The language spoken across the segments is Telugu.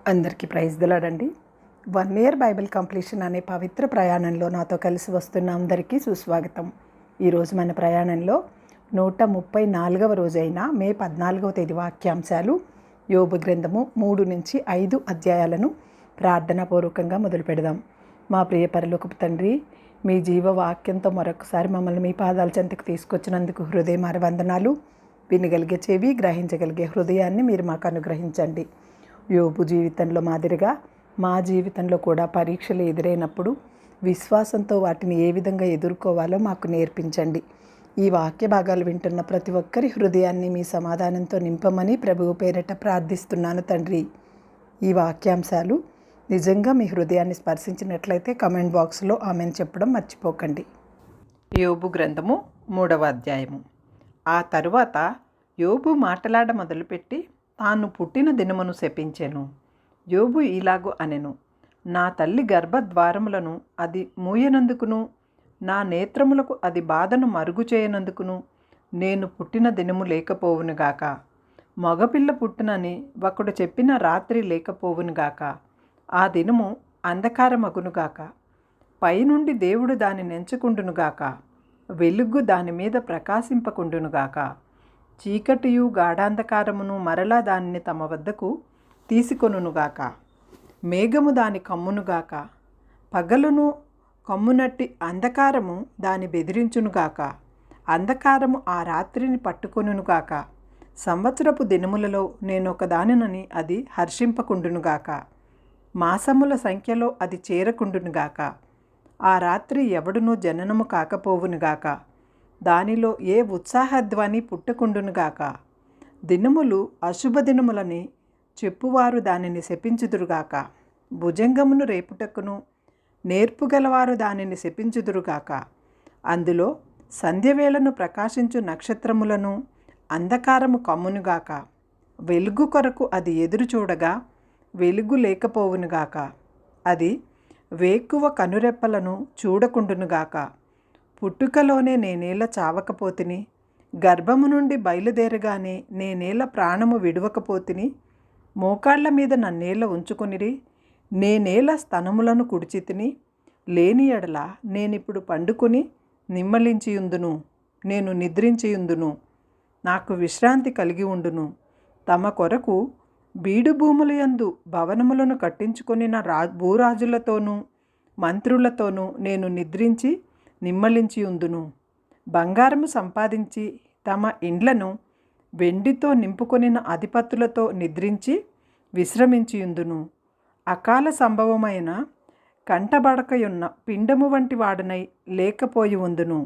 అందరికీ ప్రైజ్ దిలాడండి. 1 ఇయర్ బైబిల్ కంప్లీషన్ అనే పవిత్ర ప్రయాణంలో నాతో కలిసి వస్తున్న అందరికీ సుస్వాగతం. ఈరోజు మన ప్రయాణంలో 134వ రోజైన మే 14వ తేదీ వాక్యాంశాలు యోబు గ్రంథము 3 నుంచి 5 అధ్యాయాలను ప్రార్థనాపూర్వకంగా మొదలు పెడదాం. మా ప్రియ పరలోకపు తండ్రి, మీ జీవవాక్యంతో మరొకసారి మమ్మల్ని మీ పాదాల చెంతకు తీసుకొచ్చినందుకు హృదయమార వందనాలు. వినగలిగే చెవి, గ్రహించగలిగే హృదయాన్ని మీరు మాకు అనుగ్రహించండి. యోబు జీవితంలో మాదిరిగా మా జీవితంలో కూడా పరీక్షలు ఎదురైనప్పుడు విశ్వాసంతో వాటిని ఏ విధంగా ఎదుర్కోవాలో మాకు నేర్పించండి. ఈ వాక్య భాగాలు వింటున్న ప్రతి ఒక్కరి హృదయాన్ని మీ సమాధానంతో నింపమని ప్రభువు పేరిట ప్రార్థిస్తున్నాను తండ్రి. ఈ వాక్యాంశాలు నిజంగా మీ హృదయాన్ని స్పర్శించినట్లయితే కమెంట్ బాక్స్లో ఆమెను చెప్పడం మర్చిపోకండి. యోబు గ్రంథము 3వ అధ్యాయము. ఆ తరువాత యోబు మాటలాడ మొదలుపెట్టి తాను పుట్టిన దినమును శపించెను. యోబు ఇలాగు అనెను: నా తల్లి గర్భద్వారములను అది మూయనందుకును, నా నేత్రములకు అది బాధను మరుగు చేయనందుకును నేను పుట్టిన దినము లేకపోవునుగాక. మగపిల్ల పుట్టునని ఒకడు చెప్పిన రాత్రి లేకపోవునుగాక. ఆ దినము అంధకారమగునుగాక. పైనుండి దేవుడు దాని నెంచుకుండునుగాక. వెలుగు దాని మీద ప్రకాశింపకుండునుగాక. చీకటియు గాఢాంధకారమును మరలా దానిని తమ వద్దకు తీసుకొనుగాక. మేఘము దాని కమ్మునుగాక. పగలును కమ్మునట్టి అంధకారము దాని బెదిరించునుగాక. అంధకారము ఆ రాత్రిని పట్టుకొనుగాక. సంవత్సరపు దినములలో నేనొక దానినని అది హర్షింపకుండునుగాక. మాసముల సంఖ్యలో అది చేరకుండునుగాక. ఆ రాత్రి ఎవడునూ జననము కాకపోవునుగాక. దానిలో ఏ ఉత్సాహధ్వని పుట్టకుండునుగాక. దినములు అశుభ దినములని చెప్పువారు దానిని శపించుదురుగాక. భుజంగమును రేపుటకును నేర్పుగలవారు దానిని శపించుదురుగాక. అందులో సంధ్యవేళను ప్రకాశించు నక్షత్రములను అంధకారము కమ్మునుగాక. వెలుగు కొరకు అది ఎదురు చూడగా వెలుగు లేకపోవునుగాక. అది వేకువ కనురెప్పలను చూడకుండునుగాక. పుట్టుకలోనే నేనేల చావకపోతిని, గర్భము నుండి బయలుదేరగానే నేనేల ప్రాణము విడువకపోతిని. మోకాళ్ల మీద నన్నేల ఉంచుకొనిరి, నేనేల స్తనములను కుడిచితిని. లేని ఎడల నేనిప్పుడు పండుకొని నిమ్మలించియుందును, నేను నిద్రించియుందును, నాకు విశ్రాంతి కలిగి ఉండును. తమ కొరకు బీడు భూములయందు భవనములను కట్టించుకొనిన భూరాజులతోనూ మంత్రులతోనూ నేను నిద్రించి నిమ్మలించియుందును. బంగారము సంపాదించి తమ ఇండ్లను వెండితో నింపుకొనిన అధిపతులతో నిద్రించి విశ్రమించియుందును. అకాల సంభవమైన కంటబడకయున్న పిండము వంటి వాడనై లేకపోయి ఉందును.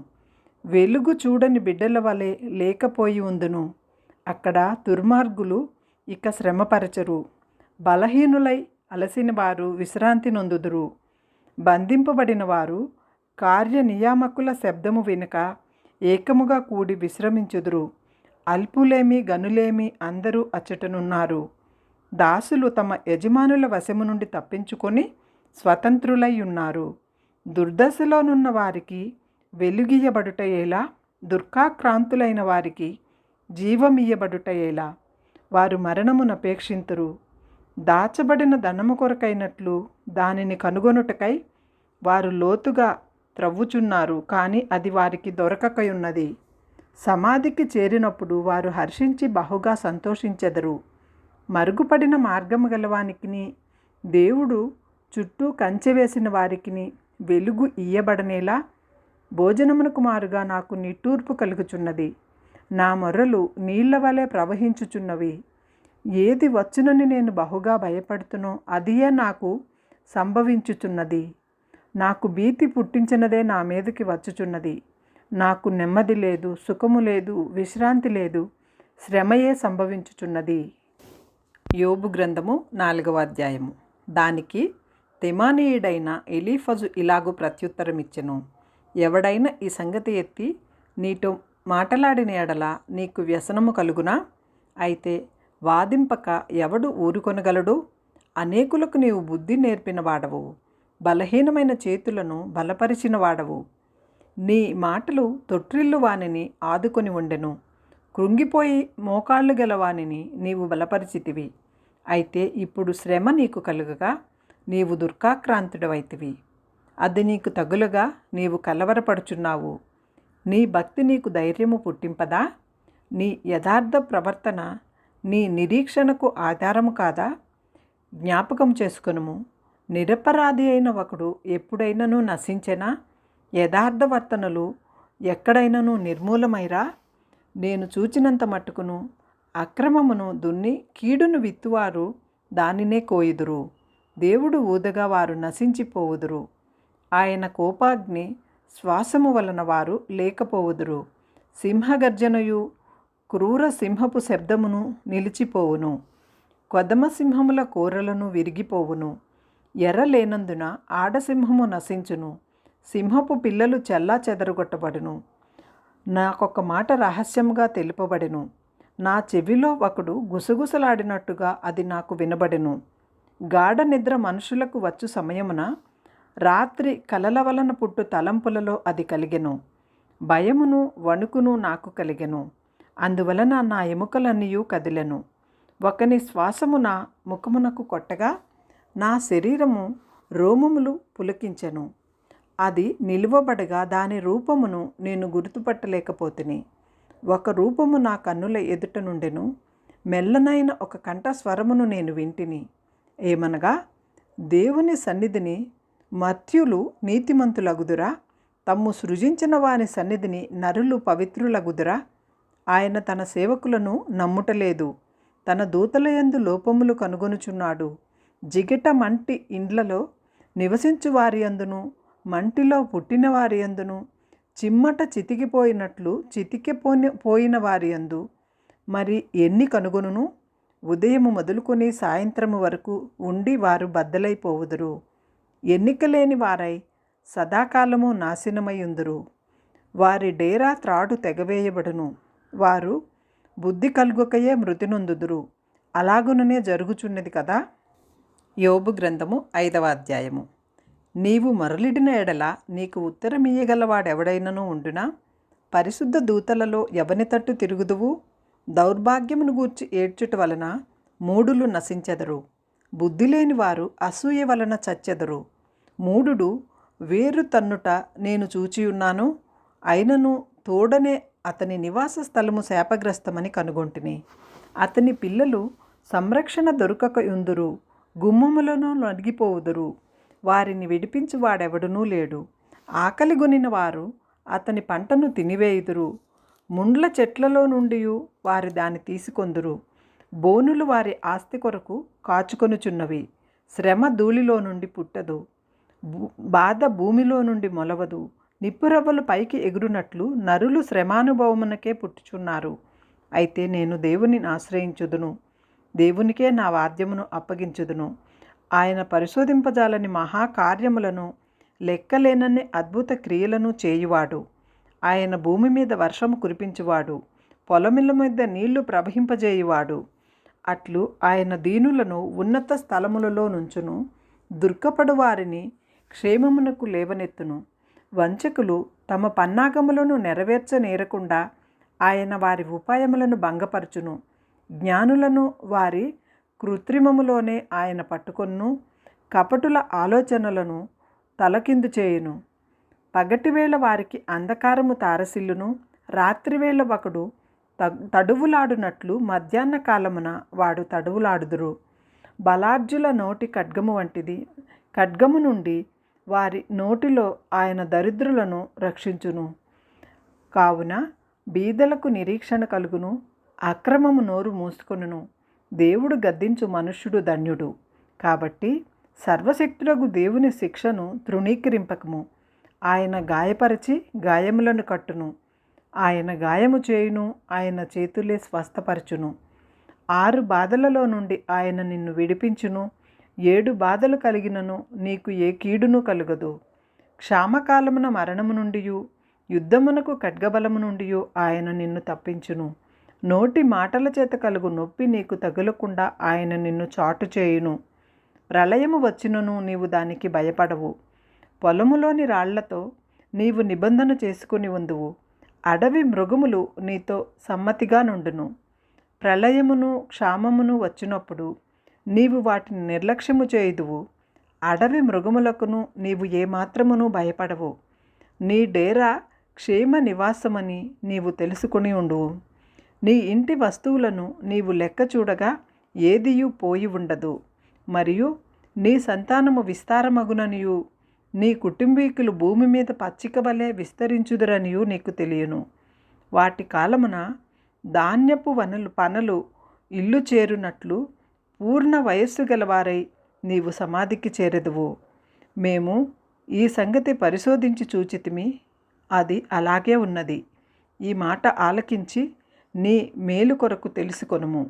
వెలుగు చూడని బిడ్డల వలె లేకపోయి ఉందును. అక్కడ దుర్మార్గులు ఇక శ్రమపరచరు. బలహీనులై అలసిన వారు విశ్రాంతి నొందుదురు. బంధింపబడిన వారు కార్యనియామకుల శబ్దము వెనుక ఏకముగా కూడి విశ్రమించుదురు. అల్పులేమి గనులేమి అందరూ అచ్చటనున్నారు. దాసులు తమ యజమానుల వశము నుండి తప్పించుకొని స్వతంత్రులై ఉన్నారు. దుర్దశలోనున్న వారికి వెలుగియ్యబడుట ఎలా? దుర్గాక్రాంతులైన వారికి జీవమియ్యబడుట ఎలా? వారు మరణమునపేక్షింతురు. దాచబడిన ధనము కొరకైనట్లు దానిని కనుగొనుటకై వారు లోతుగా త్రవ్వుచున్నారు, కానీ అది వారికి దొరకకయున్నది. సమాధికి చేరినప్పుడు వారు హర్షించి బహుగా సంతోషించెదరు. మరుగుపడిన మార్గము గలవానికిని దేవుడు చుట్టూ కంచె వేసిన వారికిని వెలుగు ఇయ్యబడనేలా? భోజనమునకు మారుగా నాకు నిట్టూర్పు కలుగుచున్నది. నా మొర్రలు నీళ్ల వలె ప్రవహించుచున్నవి. ఏది వచ్చునని నేను బహుగా భయపడుతునో అదియే నాకు సంభవించుచున్నది. నాకు భీతి పుట్టించినదే నా మీదకి వచ్చుచున్నది. నాకు నెమ్మది లేదు, సుఖము లేదు, విశ్రాంతి లేదు, శ్రమయే సంభవించుచున్నది. యోబు గ్రంథము 4వ అధ్యాయము. దానికి తెమానీయుడైన ఎలీఫజు ఇలాగు ప్రత్యుత్తరమిచ్చెను: ఎవడైనా ఈ సంగతి ఎత్తి నీతో మాటలాడిన ఎడల నీకు వ్యసనము కలుగునా? అయితే వాదింపక ఎవడు ఊరుకొనగలడు? అనేకులకు నీవు బుద్ధి నేర్పిన వాడవు, బలహీనమైన చేతులను బలపరిచిన వాడవు. నీ మాటలు తొట్రిల్లు వానిని ఆదుకొని ఉండెను. కృంగిపోయి మోకాళ్ళు గల వానిని నీవు బలపరిచితివి. అయితే ఇప్పుడు శ్రమ నీకు కలుగగా నీవు దుర్గాక్రాంతుడవైతివి. అది నీకు తగులుగా నీవు కలవరపడుచున్నావు. నీ భక్తి నీకు ధైర్యము పుట్టింపదా? నీ యథార్థ ప్రవర్తన నీ నిరీక్షణకు ఆధారము కాదా? జ్ఞాపకం చేసుకొనుము. నిరపరాధి అయిన ఒకడు ఎప్పుడైనను నశించెనా? యథార్థవర్తనలు ఎక్కడైనను నిర్మూలమైరా? నేను చూచినంత మట్టుకును అక్రమమును దున్ని కీడును విత్తువారు దానినే కోయుదురు. దేవుడు ఊదగా వారు నశించిపోవుదురు. ఆయన కోపాగ్ని శ్వాసము వలన వారు లేకపోవుదురు. సింహగర్జనయు క్రూర సింహపు శబ్దమును నిలిచిపోవును. కొదమసింహముల కోరలను విరిగిపోవును. ఎర్ర లేనందున ఆడసింహము నశించును. సింహపు పిల్లలు చెల్లా చెదరగొట్టబడును. నాకొక మాట రహస్యముగా తెలుపబడెను. నా చెవిలో ఒకడు గుసగుసలాడినట్టుగా అది నాకు వినబడెను. గాఢ నిద్ర మనుషులకు వచ్చు సమయమున రాత్రి కలల వలన పుట్టు తలంపులలో అది కలిగెను. భయమును వణుకును నాకు కలిగెను. అందువలన నా ఎముకలన్నీయూ కదిలెను. ఒకని శ్వాసము నా ముఖమునకు కొట్టగా నా శరీరము రోమములు పులకించెను. అది నిలువబడగా దాని రూపమును నేను గుర్తుపట్టలేకపోతిని. ఒక రూపము నా కన్నుల ఎదుట నుండెను. మెల్లనైన ఒక కంఠ స్వరమును నేను వింటిని. ఏమనగా, దేవుని సన్నిధిని మర్త్యులు నీతిమంతులగుదురా? తమ్ము సృజించిన వాని సన్నిధిని నరులు పవిత్రులగుదురా? ఆయన తన సేవకులను నమ్ముటలేదు. తన దూతలయందు లోపములు కనుగొనుచున్నాడు. జిగట మంటి ఇండ్లలో నివసించు వారి యందును మంటిలో పుట్టిన వారి యందును చిమ్మట చితికిపోయినట్లు పోయిన వారి యందు మరి ఎన్ని కనుగొనును? ఉదయము మొదలుకొని సాయంత్రము వరకు ఉండి వారు బద్దలైపోవుదురు. ఎన్నిక లేని వారై సదాకాలము నాశనమయ్యుందురు. వారి డేరా త్రాడు తెగవేయబడును. వారు బుద్ధి కలుగుకయే మృతి నొందుదురు. అలాగుననే జరుగుచున్నది కదా. యోబు గ్రంథము 5వ అధ్యాయము. నీవు మరలిడిన ఎడల నీకు ఉత్తరమియ్యగలవాడెవడైనను ఉండునా? పరిశుద్ధ దూతలలో ఎవని తట్టు తిరుగుదువు? దౌర్భాగ్యమును గూర్చి ఏడ్చుట వలన మూఢులు నశించెదరు. బుద్ధి లేని వారు అసూయ వలన చచ్చెదరు. మూఢుడు వేరు తన్నుట నేను చూచియున్నాను. అయినను తోడనే అతని నివాస స్థలము శాపగ్రస్తమని కనుగొంటిని. అతని పిల్లలు సంరక్షణ దొరకక యుందురు. గుమ్మములను నలిగిపోవుదురు. వారిని విడిపించు వాడెవడునూ లేడు. ఆకలిగొనిన వారు అతని పంటను తినివేయుదురు. ముండ్ల చెట్లలో నుండి వారి దాన్ని తీసుకొందురు. బోనులు వారి ఆస్తి కొరకు కాచుకొనుచున్నవి. శ్రమ ధూళిలో నుండి పుట్టదు. బాధ భూమిలో నుండి మొలవదు. నిప్పురవ్వలు పైకి ఎగురునట్లు నరులు శ్రమానుభవమునకే పుట్టుచున్నారు. అయితే నేను దేవునిని ఆశ్రయించుదును. దేవునికే నా వాద్యమును అప్పగించుదును. ఆయన పరిశోధింపజాలని మహాకార్యములను లెక్కలేనన్ని అద్భుత క్రియలను చేయువాడు. ఆయన భూమి మీద వర్షము కురిపించువాడు. పొలముల మీద నీళ్లు ప్రవహింపజేయువాడు. అట్లు ఆయన దీనులను ఉన్నత స్థలములలో నుంచును. దుర్గపడు వారిని క్షేమమునకు లేవనెత్తును. వంచకులు తమ పన్నాగములను నెరవేర్చనేరకుండా ఆయన వారి ఉపాయములను భంగపరచును. జ్ఞానులను వారి కృత్రిమములోనే ఆయన పట్టుకొను. కపటుల ఆలోచనలను తలకిందు చేయును. పగటివేళ వారికి అంధకారము తారసిల్లును. రాత్రివేళ ఒకడు తడువులాడునట్లు మధ్యాహ్న కాలమున వాడు తడువులాడుదురు. బలార్జుల నోటి ఖడ్గము వంటిది. ఖడ్గము నుండి వారి నోటిలో ఆయన దరిద్రులను రక్షించును. కావున బీదలకు నిరీక్షణ కలుగును. అక్రమము నోరు మూసుకొనును. దేవుడు గద్దించు మనుష్యుడు ధన్యుడు. కాబట్టి సర్వశక్తులకు దేవుని శిక్షను తృణీకరింపకము. ఆయన గాయపరిచి గాయములను కట్టును. ఆయన గాయము చేయును. ఆయన చేతులే స్వస్థపరచును. 6 బాధలలో నుండి ఆయన నిన్ను విడిపించును. 7 బాధలు కలిగినను నీకు ఏ కీడును కలుగదు. క్షామకాలమున మరణము నుండియు యుద్ధమునకు ఖడ్గబలము నుండియు ఆయన నిన్ను తప్పించును. నోటి మాటల చేత కలుగు నొప్పి నీకు తగులకుండా ఆయన నిన్ను చాటు చేయును. ప్రళయము వచ్చినను నీవు దానికి భయపడవు. పొలములోని రాళ్లతో నీవు నిబంధన చేసుకుని ఉందువు. అడవి మృగములు నీతో సమ్మతిగా నుండును. ప్రళయమును క్షామమును వచ్చినప్పుడు నీవు వాటిని నిర్లక్ష్యము చేయుదువు. అడవి మృగములకును నీవు ఏమాత్రమును భయపడవు. నీ డేరా క్షేమ నివాసమని నీవు తెలుసుకుని ఉండువు. నీ ఇంటి వస్తువులను నీవు లెక్క చూడగా ఏదియూ పోయి ఉండదు. మరియు నీ సంతానము విస్తారమగుననియు నీ కుటుంబీకులు భూమి మీద పచ్చిక వలె విస్తరించుదురనియు నీకు తెలియను. వాటి కాలమున ధాన్యపు పనలు ఇల్లు చేరునట్లు పూర్ణ వయస్సు గలవారై నీవు సమాధికి చేరెదువు. మేము ఈ సంగతి పరిశోధించి చూచితిమి, అది అలాగే ఉన్నది. ఈ మాట ఆలకించి నీ మేలు కొరకు తెలుసుకొనుము.